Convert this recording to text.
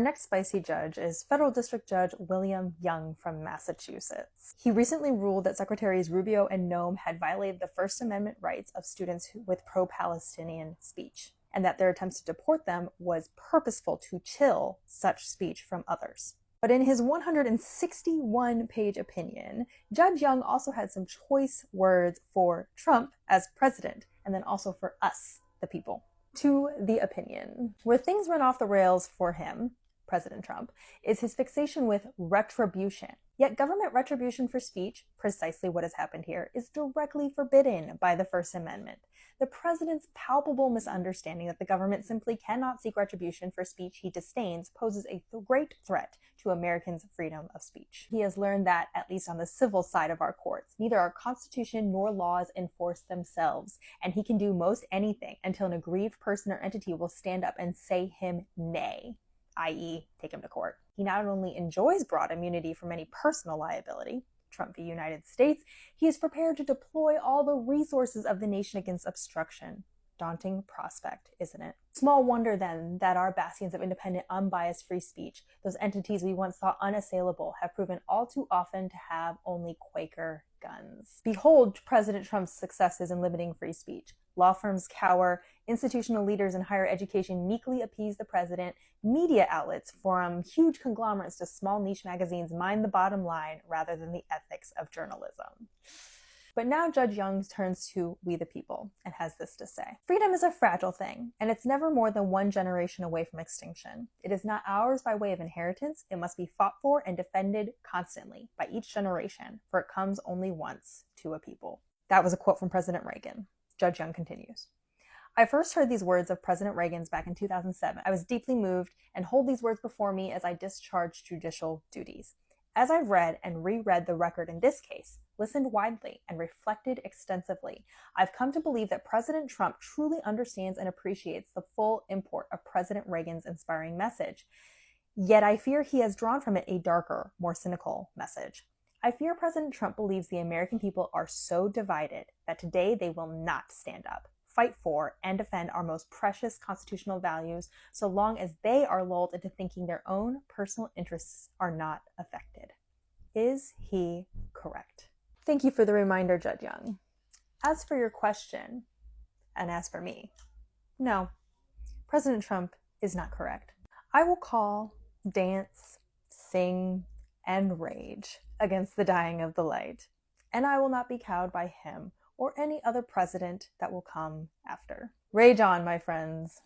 Our next spicy judge is Federal District Judge William Young from Massachusetts. He recently ruled that Secretaries Rubio and Noem had violated the First Amendment rights of students with pro-Palestinian speech, and that their attempts to deport them was purposeful to chill such speech from others. But in his 161-page opinion, Judge Young also had some choice words for Trump as president, and then also for us, the people. To the opinion, where things went off the rails for him, President Trump, is his fixation with retribution. Yet government retribution for speech, precisely what has happened here, is directly forbidden by the First Amendment. The president's palpable misunderstanding that the government simply cannot seek retribution for speech he disdains poses a great threat to Americans' freedom of speech. He has learned that, at least on the civil side of our courts, neither our Constitution nor laws enforce themselves, and he can do most anything until an aggrieved person or entity will stand up and say him nay, i.e., take him to court. He not only enjoys broad immunity from any personal liability, Trump v. United States, he is prepared to deploy all the resources of the nation against obstruction. Daunting prospect, isn't it? Small wonder then that our bastions of independent, unbiased free speech, those entities we once thought unassailable, have proven all too often to have only Quaker guns. Behold President Trump's successes in limiting free speech. Law firms cower, institutional leaders in higher education meekly appease the president, media outlets from huge conglomerates to small niche magazines mind the bottom line rather than the ethics of journalism. But now Judge Young turns to we the people and has this to say. Freedom is a fragile thing, and it's never more than one generation away from extinction. It is not ours by way of inheritance. It must be fought for and defended constantly by each generation, for it comes only once to a people. That was a quote from President Reagan. Judge Young continues. I first heard these words of President Reagan's back in 2007. I was deeply moved and hold these words before me as I discharge judicial duties. As I've read and reread the record in this case, listened widely, and reflected extensively, I've come to believe that President Trump truly understands and appreciates the full import of President Reagan's inspiring message. Yet I fear he has drawn from it a darker, more cynical message. I fear President Trump believes the American people are so divided that today they will not stand up, fight for, and defend our most precious constitutional values so long as they are lulled into thinking their own personal interests are not affected. Is he correct? Thank you for the reminder, Judge Young. As for your question, and as for me, no, President Trump is not correct. I will call, dance, sing, and rage against the dying of the light, and I will not be cowed by him or any other president that will come after. Rage on, my friends.